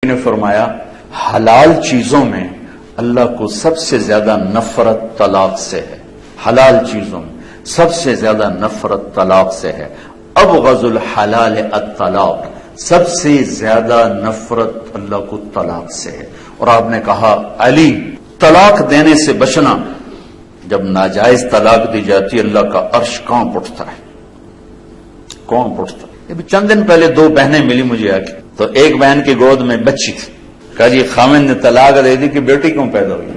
نے فرمایا حلال چیزوں میں اللہ کو سب سے زیادہ نفرت طلاق سے ہے. حلال چیزوں میں سب سے زیادہ نفرت طلاق سے ہے. ابغض الحلال الطلاق، سب سے زیادہ نفرت اللہ کو طلاق سے ہے. اور آپ نے کہا علی طلاق دینے سے بچنا. جب ناجائز طلاق دی جاتی اللہ کا عرش کانپ اٹھتا ہے، کانپ اٹھتا ہے. چند دن پہلے دو بہنیں ملی مجھے آ کے، تو ایک بہن کی گود میں بچی تھی. کہا جی خامد نے طلاق دے دی کہ بیٹی کیوں پیدا ہوئی؟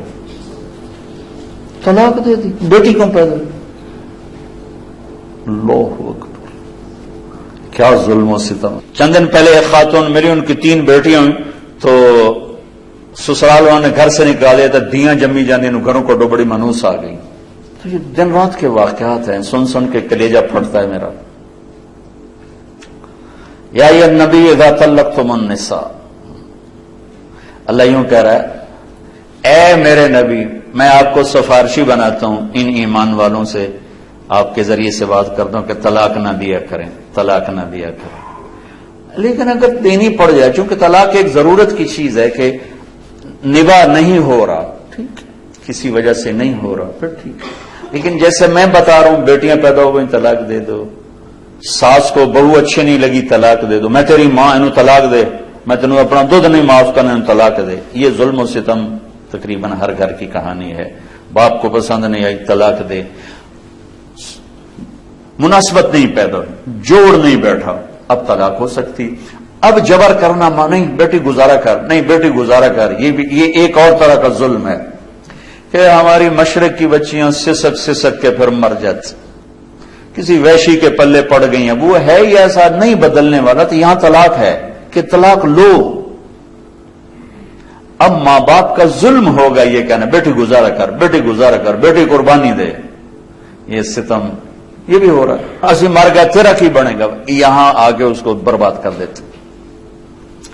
طلاق دے دی، بیٹی کیوں پیدا ہوئی؟ اللہ اکبر، کیا ظلم و ستم. چند دن پہلے ایک خاتون ملی، ان کی 3 بیٹیاں ہوئی، تو سسرال والوں نے گھر سے نکالے تو دیاں جمی جانے، ان گھروں کو بڑی منوس آ گئی. تو یہ دن رات کے واقعات ہیں، سن سن کے کلیجہ پھٹتا ہے میرا. یا النبی اذا طلقتم النساء، اللہ یوں کہہ رہا ہے اے میرے نبی میں آپ کو سفارشی بناتا ہوں، ان ایمان والوں سے آپ کے ذریعے سے بات کرتا ہوں کہ طلاق نہ دیا کریں، طلاق نہ دیا کریں. لیکن اگر دینی پڑ جائے، چونکہ طلاق ایک ضرورت کی چیز ہے کہ نباہ نہیں ہو رہا، ٹھیک، کسی وجہ سے نہیں ہو رہا، پھر ٹھیک. لیکن جیسے میں بتا رہا ہوں بیٹیاں پیدا ہو گئی طلاق دے دو، ساس کو بہو اچھی نہیں لگی طلاق دے دو، میں تیری ماں انہوں طلاق دے، میں تینوں اپنا دودھ نہیں معاف کرنا طلاق دے. یہ ظلم و ستم تقریباً ہر گھر کی کہانی ہے. باپ کو پسند نہیں آئی طلاق دے، مناسبت نہیں پیدا ہوئی، جوڑ نہیں بیٹھا، اب طلاق ہو سکتی. اب جبر کرنا نہیں بیٹی گزارا کر، نہیں بیٹی گزارا کر، یہ ایک اور طرح کا ظلم ہے کہ ہماری مشرق کی بچیاں سسک کے پھر مر جاتی، کسی ویشی کے پلے پڑ گئی ہیں. وہ ہے ہی ایسا نہیں بدلنے والا، تو یہاں طلاق ہے کہ طلاق لو. اب ماں باپ کا ظلم ہوگا یہ کہنا بیٹی گزارا کر، بیٹی گزارا کر، بیٹی قربانی دے. یہ ستم یہ بھی ہو رہا ہے. اسی مر گیا تیرا کی بنے گا، یہاں آگے اس کو برباد کر دیتے.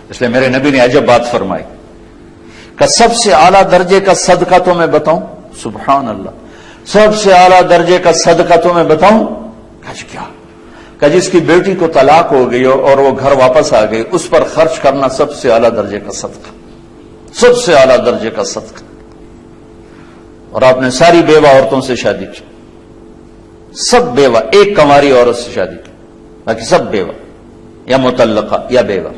اس لیے میرے نبی نے عجب بات فرمائی کہ سب سے اعلیٰ درجے کا صدقہ تو میں بتاؤں، سبحان اللہ، سب سے اعلیٰ درجے کا صدقہ تو میں بتاؤں. کیا کہ جس کی بیٹی کو طلاق ہو گئی اور وہ گھر واپس آ گئی، اس پر خرچ کرنا سب سے اعلیٰ درجے کا صدقہ، سب سے اعلیٰ درجے کا صدقہ. اور آپ نے ساری بیوہ عورتوں سے شادی کی، سب بیوہ، ایک کنواری عورت سے شادی کی، باقی سب بیوہ یا مطلقہ یا بیوہ.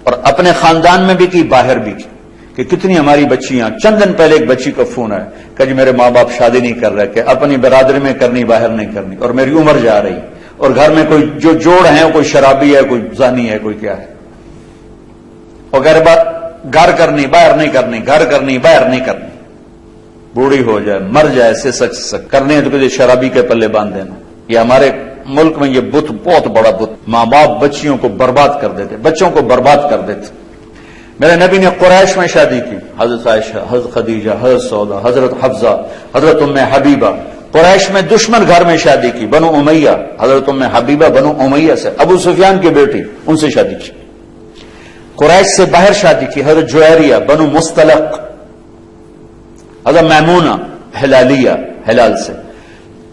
اور اپنے خاندان میں بھی کی، باہر بھی کی. کہ کتنی ہماری بچیاں، چند دن پہلے ایک بچی کا فون آیا کہ جی میرے ماں باپ شادی نہیں کر رہے، کہ اپنی برادری میں کرنی، باہر نہیں کرنی، اور میری عمر جا رہی، اور گھر میں کوئی جو جوڑ ہیں، کوئی شرابی ہے، کوئی زانی ہے، کوئی کیا ہے، اور گھر کرنی، باہر نہیں کرنی، گھر کرنی، باہر نہیں کرنی. بوڑھی ہو جائے، مر جائے، سسک کرنے تو کسی شرابی کے پلے باندھ دینا. یہ ہمارے ملک میں یہ بت بہت بڑا بت. ماں باپ بچیوں کو برباد کر دیتے، بچوں کو برباد کر دیتے. میرے نبی نے قریش میں شادی کی، حضرت عائشہ، حضرت خدیجہ، حضرت سودا، حضرت حفصہ، حضرت ام حبیبہ. قریش میں دشمن گھر میں شادی کی، بنو امیہ، حضرت ام حبیبہ بنو امیہ سے، ابو سفیان کی بیٹی، ان سے شادی کی. قریش سے باہر شادی کی، حضرت جویریہ بنو مستلق، حضرت میمونہ ہلالیہ، ہلال سے.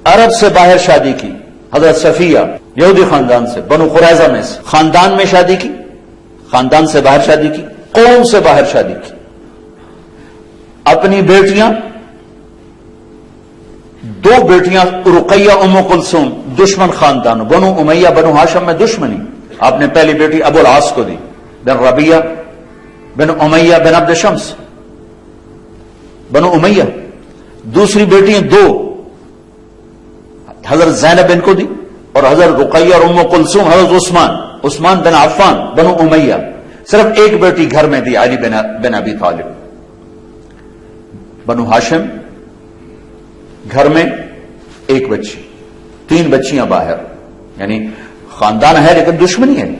عرب سے باہر شادی کی، حضرت صفیہ یہودی خاندان سے، بنو قریظہ میں سے. خاندان میں شادی کی، خاندان سے باہر شادی کی، قوم سے باہر شادی کی. اپنی بیٹیاں، 2 بیٹیاں رقیہ ام کلثوم، دشمن خاندان، بنو امیہ بنو ہاشم میں دشمنی. آپ نے پہلی بیٹی ابو العاص کو دی، بن ربیہ بن امیہ بن عبد شمس، بنو امیہ. دوسری بیٹیاں 2 حضرت زینب بن کو دی، اور حضرت رقیہ اور ام کلثوم حضرت عثمان بن عفان بنو امیہ. صرف ایک بیٹی گھر میں دی، علی بن ابی طالب. بنو ہاشم گھر میں ایک بچی، 3 بچیاں باہر. یعنی خاندان ہے لیکن دشمنی ہے،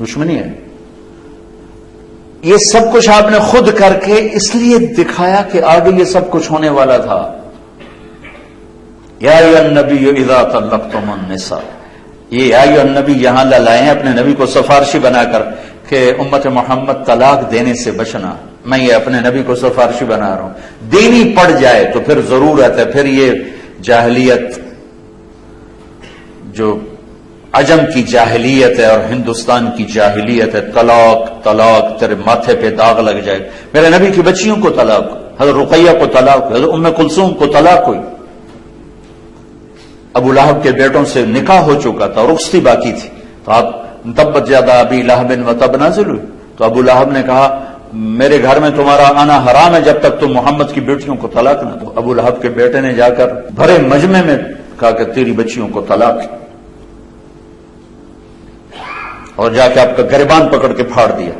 دشمنی ہے. یہ سب کچھ آپ نے خود کر کے اس لیے دکھایا کہ آگے یہ سب کچھ ہونے والا تھا. یا ایھا النبی اذا طلقتم النساء، یہ یا ایھا النبی یہاں لائے ہیں اپنے نبی کو سفارشی بنا کر کہ امت محمد طلاق دینے سے بچنا. میں یہ اپنے نبی کو سفارشی بنا رہا ہوں. دینی پڑ جائے تو پھر ضرورت ہے، پھر یہ جاہلیت جو عجم کی جاہلیت ہے اور ہندوستان کی جاہلیت ہے، طلاق طلاق، تیرے ماتھے پہ داغ لگ جائے. میرے نبی کی بچیوں کو طلاق، حضرت رقیہ کو طلاق ہوئی، حضرت ام کلثوم کو طلاق ہوئی. ابو لہب کے بیٹوں سے نکاح ہو چکا تھا، رخصتی باقی تھی. تو آپ تبت یدا ابی لہب وتب نازل ہوئی. تو ابو لہب نے کہا میرے گھر میں تمہارا آنا حرام ہے جب تک تم محمد کی بیٹیوں کو طلاق نہ دو. ابو لہب کے بیٹے نے جا کر بھرے مجمع میں کہا کہ تیری بچیوں کو طلاق ہے، اور جا کے آپ کا گریبان پکڑ کے پھاڑ دیا.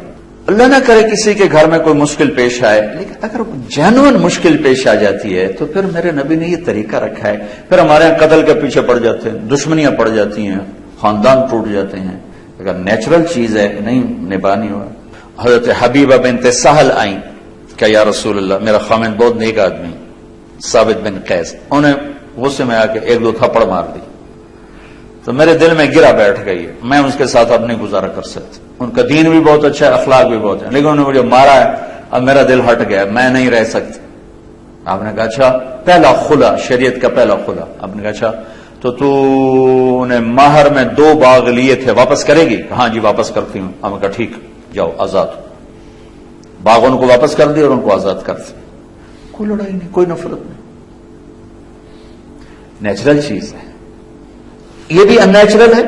اللہ نہ کرے کسی کے گھر میں کوئی مشکل پیش آئے، لیکن اگر جینوئن مشکل پیش آ جاتی ہے تو پھر میرے نبی نے یہ طریقہ رکھا ہے. پھر ہمارے یہاں قتل کے پیچھے پڑ جاتے ہیں، دشمنیاں پڑ جاتی ہیں، خاندان ٹوٹ جاتے ہیں. اگر نیچرل چیز ہے نہیں نبھانی ہوا. حضرت حبیبہ بنت سہل آئیں کہ یا رسول اللہ میرا خامند بہت نیک آدمی ثابت بن قیس، انہیں غصے میں آ کے ایک دو تھپڑ مار دی. تو میرے دل میں گرا بیٹھ گئی، میں اس کے ساتھ اب نہیں گزارا کر سکتی. ان کا دین بھی بہت اچھا ہے، اخلاق بھی بہت ہے، لیکن انہوں نے مجھے مارا ہے، اب میرا دل ہٹ گیا، میں نہیں رہ سکتی. آپ نے کہا اچھا، پہلا خلا، شریعت کا پہلا خلا. آپ نے کہا اچھا تو نے مہر میں 2 باغ لیے تھے، واپس کرے گی؟ ہاں جی واپس کرتی ہوں. ہم نے کہا ٹھیک، جاؤ آزاد ہو. باغ ان کو واپس کر دیا اور ان کو آزاد کر دیا. کوئی لڑائی نہیں، کوئی نفرت نہیں، نیچرل چیز ہے. یہ بھی ان نیچرل ہے،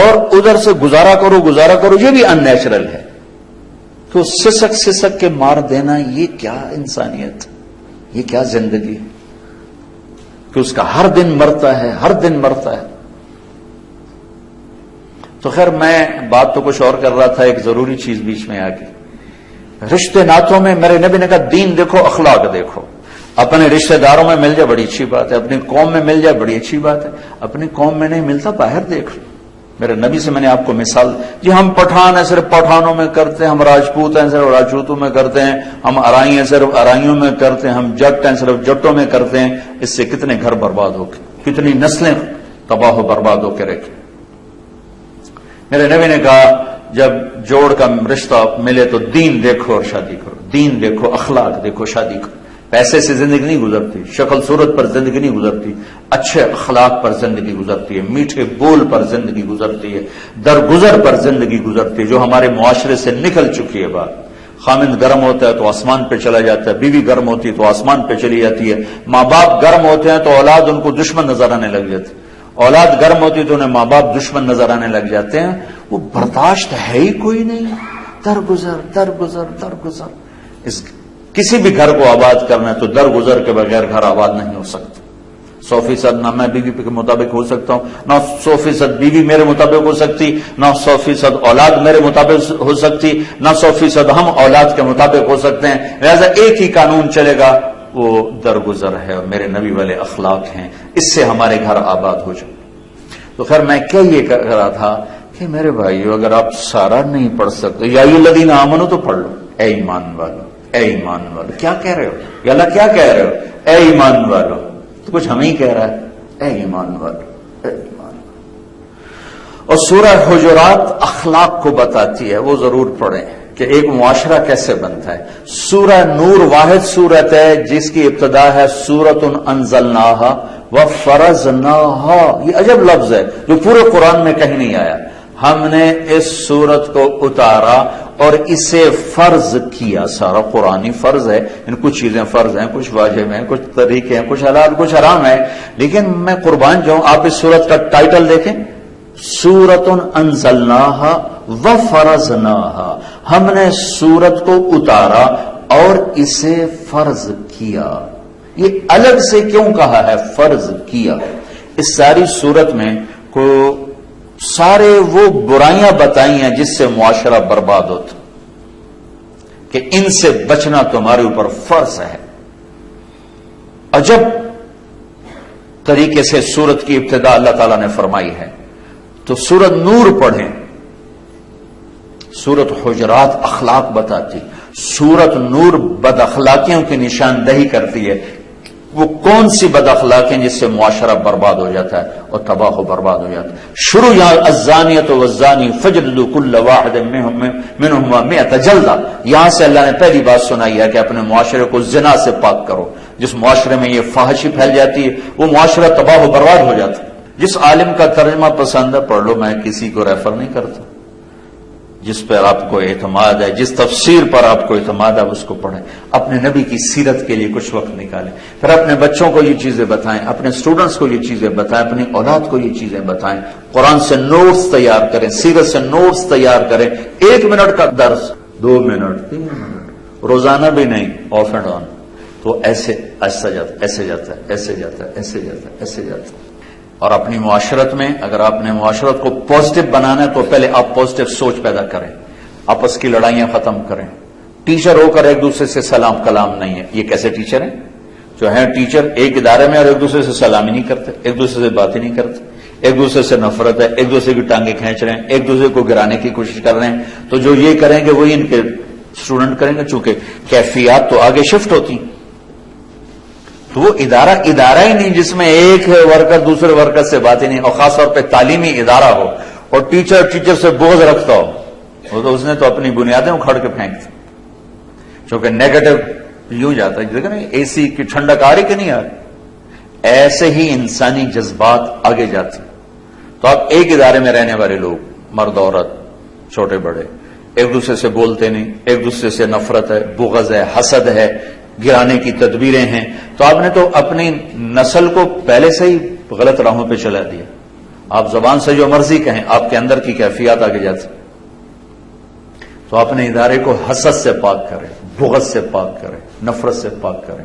اور ادھر سے گزارا کرو یہ بھی ان نیچرل ہے. تو سسک کے مار دینا، یہ کیا انسانیت، یہ کیا زندگی ہے کہ اس کا ہر دن مرتا ہے. تو خیر میں بات تو کچھ اور کر رہا تھا، ایک ضروری چیز بیچ میں آ گئی. رشتے ناتوں میں میرے نبی نے کہا دین دیکھو، اخلاق دیکھو. اپنے رشتہ داروں میں مل جائے بڑی اچھی بات ہے، اپنی قوم میں مل جائے بڑی اچھی بات ہے، اپنی قوم میں نہیں ملتا باہر دیکھ لو. میرے نبی سے میں نے آپ کو مثال جی، ہم پٹھان ہیں صرف پٹھانوں میں کرتے ہیں، ہم راجپوت ہیں صرف راجپوتوں میں کرتے ہیں، ہم ارائی ہیں صرف ارائیوں میں کرتے ہیں، ہم جٹ ہیں صرف جٹوں میں کرتے ہیں. اس سے کتنے گھر برباد ہو کے، کتنی نسلیں تباہ و برباد ہو کے رکھے. میرے نبی نے کہا جب جوڑ کا رشتہ ملے تو دین دیکھو اور شادی کرو، دین دیکھو، اخلاق دیکھو، شادی کرو. پیسے سے زندگی نہیں گزرتی، شکل صورت پر زندگی نہیں گزرتی، اچھے اخلاق پر زندگی گزرتی ہے، میٹھے بول پر زندگی گزرتی ہے، درگزر پر زندگی گزرتی ہے، جو ہمارے معاشرے سے نکل چکی ہے. بات خامند گرم ہوتا ہے تو آسمان پہ چلا جاتا ہے، بیوی گرم ہوتی ہے تو آسمان پہ چلی جاتی ہے، ماں باپ گرم ہوتے ہیں تو اولاد ان کو دشمن نظر آنے لگ جاتی ہے، اولاد گرم ہوتی ہے تو انہیں ماں باپ دشمن نظر آنے لگ جاتے ہیں. وہ برداشت ہے ہی کوئی نہیں، درگزر. کسی بھی گھر کو آباد کرنا ہے تو درگزر کے بغیر گھر آباد نہیں ہو سکتا. 100% نہ میں بیوی کے مطابق ہو سکتا ہوں، نہ 100% بیوی میرے مطابق ہو سکتی، نہ 100% اولاد میرے مطابق ہو سکتی، نہ 100% ہم اولاد کے مطابق ہو سکتے ہیں. لہذا ایک ہی قانون چلے گا، وہ درگزر ہے اور میرے نبی والے اخلاق ہیں، اس سے ہمارے گھر آباد ہو جائے. تو خیر میں کیا یہ کہہ رہا تھا کہ میرے بھائیو اگر آپ سارا نہیں پڑھ سکتے یا الذین آمنوا تو پڑھ لو. اے ایمان والو، اے ایمان والو، کیا کہہ رہے ہو یا اللہ کیا کہہ رہے ہو؟ اے ایمان والو. تو کچھ ہمیں ہی کہہ رہا ہے، اے ایمان والو، اے ایمان والو. اور سورہ حجرات اخلاق کو بتاتی ہے، وہ ضرور پڑھیں کہ ایک معاشرہ کیسے بنتا ہے. سورہ نور واحد سورت ہے جس کی ابتدا ہے سورۃ انزلناہا وفرضناہا. یہ عجب لفظ ہے جو پورے قرآن میں کہیں نہیں آیا. ہم نے اس سورت کو اتارا اور اسے فرض کیا. سارا قرآنی فرض ہے، ان کچھ چیزیں فرض ہیں، کچھ واجب ہیں، کچھ طریقے ہیں، کچھ حلال کچھ حرام ہے. لیکن میں قربان جاؤں، آپ اس سورت کا ٹائٹل دیکھیں، سورۃ انزلناہا وفرضناہا. ہم نے سورت کو اتارا اور اسے فرض کیا. یہ الگ سے کیوں کہا ہے فرض کیا؟ اس ساری سورت میں کو سارے وہ برائیاں بتائی ہیں جس سے معاشرہ برباد ہوتا، کہ ان سے بچنا تمہارے اوپر فرض ہے. عجب طریقے سے سورت کی ابتدا اللہ تعالیٰ نے فرمائی ہے. تو سورت نور پڑھیں، سورت حجرات اخلاق بتاتی، سورت نور بد اخلاقیوں کی نشاندہی کرتی ہے. وہ کون سی بد اخلاقیں جس سے معاشرہ برباد ہو جاتا ہے اور تباہ و برباد ہو جاتا ہے. شروع یہاں الزانیۃ والزانی فجلدوا کل واحد منہما 100 جلدہ. یہاں سے اللہ نے پہلی بات سنائی ہے کہ اپنے معاشرے کو زنا سے پاک کرو. جس معاشرے میں یہ فحاشی پھیل جاتی ہے وہ معاشرہ تباہ و برباد ہو جاتا ہے. جس عالم کا ترجمہ پسند ہے پڑھ لو، میں کسی کو ریفر نہیں کرتا. جس پر آپ کو اعتماد ہے، جس تفسیر پر آپ کو اعتماد ہے اس کو پڑھیں. اپنے نبی کی سیرت کے لیے کچھ وقت نکالیں، پھر اپنے بچوں کو یہ چیزیں بتائیں، اپنے اسٹوڈنٹس کو یہ چیزیں بتائیں، اپنی اولاد کو یہ چیزیں بتائیں. قرآن سے نوٹس تیار کریں، سیرت سے نوٹس تیار کریں. 1 منٹ کا درس 2 منٹ 3 منٹ روزانہ بھی نہیں، آف اینڈ آن. تو ایسے ایسا جاتا ہے، ایسے جاتا ہے، ایسے جاتا ہے، ایسے جاتا ہے، ایسے جاتا ہے. اور اپنی معاشرت میں اگر آپ نے معاشرت کو پازیٹو بنانا ہے تو پہلے آپ پازیٹو سوچ پیدا کریں، آپس کی لڑائیاں ختم کریں. ٹیچر ہو کر ایک دوسرے سے سلام کلام نہیں ہے. یہ کیسے ٹیچر ہیں جو ہیں ٹیچر ایک ادارے میں اور ایک دوسرے سے سلام ہی نہیں کرتے، ایک دوسرے سے بات ہی نہیں کرتے، ایک دوسرے سے نفرت ہے، ایک دوسرے کی ٹانگیں کھینچ رہے ہیں، ایک دوسرے کو گرانے کی کوشش کر رہے ہیں. تو جو یہ کریں گے وہی ان کے اسٹوڈنٹ کریں گے، چونکہ کیفیات تو آگے شفٹ ہوتی. تو وہ ادارہ ہی نہیں جس میں ایک ورکر دوسرے ورکر سے بات ہی نہیں، اور خاص طور پہ تعلیمی ادارہ ہو اور ٹیچر سے بغض رکھتا ہو، وہ تو اس نے تو اپنی بنیادیں اکھاڑ کے پھینک دی. چونکہ نیگیٹو یوں جاتا ہے، دیکھیں نا اے سی کی ٹھنڈک آ رہی کہ نہیں آ رہی، ایسے ہی انسانی جذبات آگے جاتے. تو آپ ایک ادارے میں رہنے والے لوگ، مرد عورت چھوٹے بڑے، ایک دوسرے سے بولتے نہیں، ایک دوسرے سے نفرت ہے، بغض ہے، حسد ہے، گرانے کی تدبیریں ہیں. تو آپ نے تو اپنی نسل کو پہلے سے ہی غلط راہوں پہ چلا دیا. آپ زبان سے جو مرضی کہیں، آپ کے اندر کی کیفیات آگے جاتی. تو اپنے ادارے کو حسد سے پاک کریں، بغض سے پاک کریں، نفرت سے پاک کریں،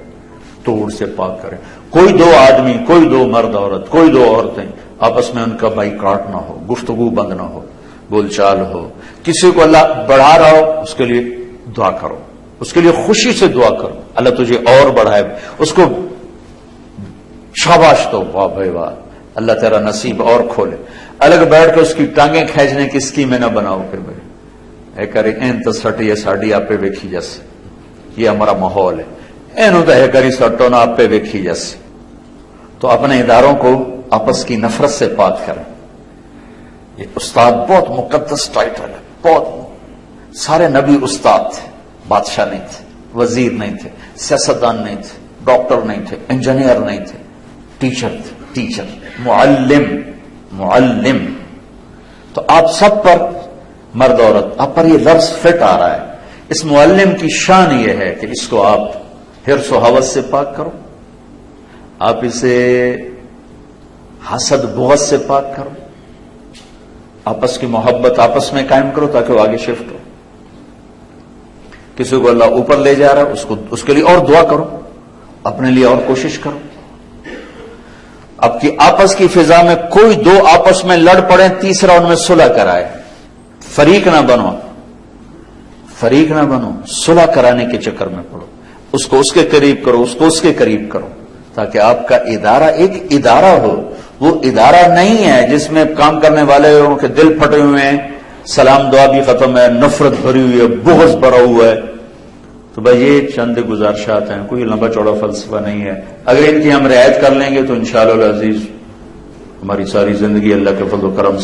توڑ سے پاک کریں. کوئی 2 آدمی، کوئی 2 مرد عورت، کوئی 2 عورتیں آپس میں ان کا بائیکاٹ نہ ہو، گفتگو بند نہ ہو، بول چال ہو. کسی کو اللہ بڑھا رہا ہو اس کے لیے دعا کرو، اس کے لیے خوشی سے دعا کرو، اللہ تجھے اور بڑھائے، اس کو شاباش دو، واہ بھائی واہ، اللہ تیرا نصیب اور کھولے. الگ بیٹھ کے اس کی ٹانگیں کھینچنے کی اسکیمیں نہ بناؤ. پھر بھائی اے کرے این تو سٹی ہے ساڑی آپ پہ ویکھی جیسے، یہ ہمارا ماحول ہے، اینو تو ہے کری سٹو نہ آپ پہ ویکھی جیسے. تو اپنے اداروں کو آپس کی نفرت سے پاک کریں. یہ استاد بہت مقدس ٹائٹل ہے، بہت. سارے نبی استاد تھے، بادشاہ نہیں تھے، وزیر نہیں تھے، سیاستدان نہیں تھے، ڈاکٹر نہیں تھے، انجینئر نہیں تھے، ٹیچر تھے، ٹیچر، معلم. تو آپ سب پر، مرد عورت، آپ پر یہ لفظ فٹ آ رہا ہے. اس معلم کی شان یہ ہے کہ اس کو آپ حرص و ہوس سے پاک کرو، آپ اسے حسد بغض سے پاک کرو، آپس کی محبت آپس میں قائم کرو تاکہ وہ آگے شفٹ ہو. کسی کو اللہ اوپر لے جا رہا ہے اس کے لیے اور دعا کرو، اپنے لیے اور کوشش کرو. اب کی آپس کی فضا میں کوئی 2 آپس میں لڑ پڑے، تیسرا ان میں صلح کرائے. فریق نہ بنو، صلح کرانے کے چکر میں پڑو. اس کو اس کے قریب کرو، اس کو اس کے قریب کرو، تاکہ آپ کا ادارہ ایک ادارہ ہو. وہ ادارہ نہیں ہے جس میں کام کرنے والے لوگوں کے دل پھٹے ہوئے ہیں، سلام دعا بھی ختم ہے، نفرت بھری ہوئی ہے، بغض بھرا ہوا ہے. تو بھائی یہ چند گزارشات ہیں، کوئی لمبا چوڑا فلسفہ نہیں ہے. اگر ان کی ہم رعایت کر لیں گے تو انشاءاللہ العزیز ہماری ساری زندگی اللہ کے فضل و کرم سے